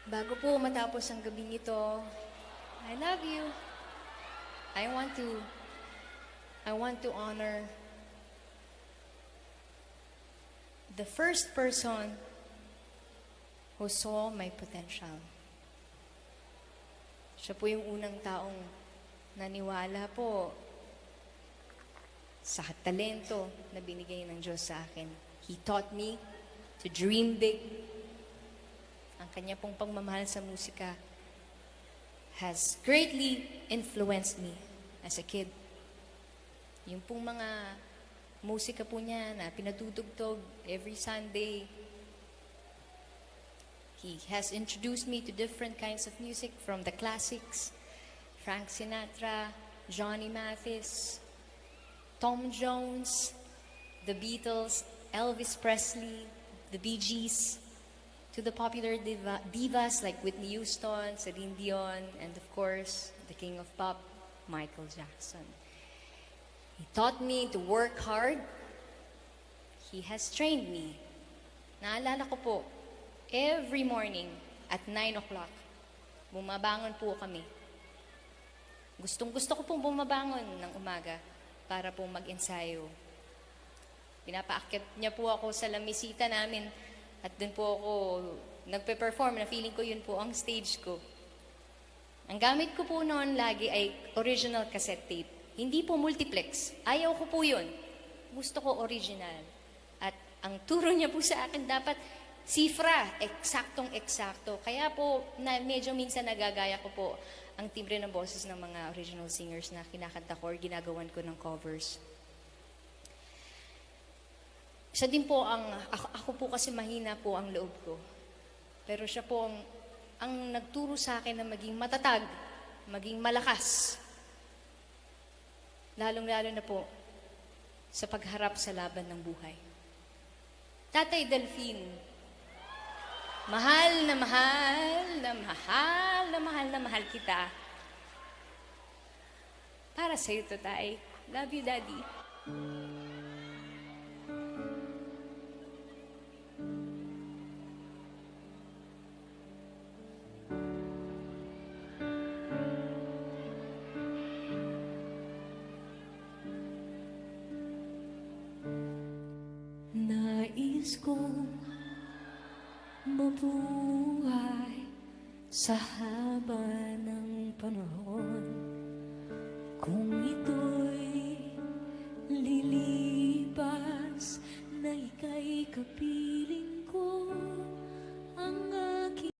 Bago po matapos ang gabing ito, I love you. I want to I want to honor the first person who saw my potential. Siya po yung unang taong naniwala po sa talento na binigay ng Diyos sa akin. He taught me to dream big. Ang kanya pong pagmamahal sa musika has greatly influenced me as a kid. Yung pong mga musika po niya na pinatutugtog every Sunday. He has introduced me to different kinds of music, from the classics, Frank Sinatra, Johnny Mathis, Tom Jones, the Beatles, Elvis Presley, the Bee Gees, to the popular divas like Whitney Houston, Celine Dion, and of course, the king of pop, Michael Jackson. He taught me to work hard. He has trained me. Naalala ko po, every morning at 9 o'clock, bumabangon po kami. Gustong-gusto ko pong bumabangon ng umaga para po mag-ensayo. Pinapaakyat niya po ako sa lamisita namin at dun po ako nagpe-perform na feeling ko yun po ang stage ko. Ang gamit ko po noon lagi ay original cassette tape. Hindi po multiplex. Ayaw ko po yun. Gusto ko original. At ang turo niya po sa akin dapat sifra, eksaktong-eksakto. Kaya po, medyo minsan nagagaya ko po ang timbre ng boses ng mga original singers na kinakanta ko or ginagawan ko ng covers. Siya din po ako po kasi mahina po ang loob ko. Pero siya po ang nagturo sa akin na maging matatag, maging malakas. Lalong-lalo na po sa pagharap sa laban ng buhay. Tatay Delphine, mahal na mahal na mahal na mahal na mahal kita. Para sa'yo to, Tay. Love you, Daddy. Nais kong mabuhay sa haba ng panahon. Kung ito'y lilipas na ika'y kapiling,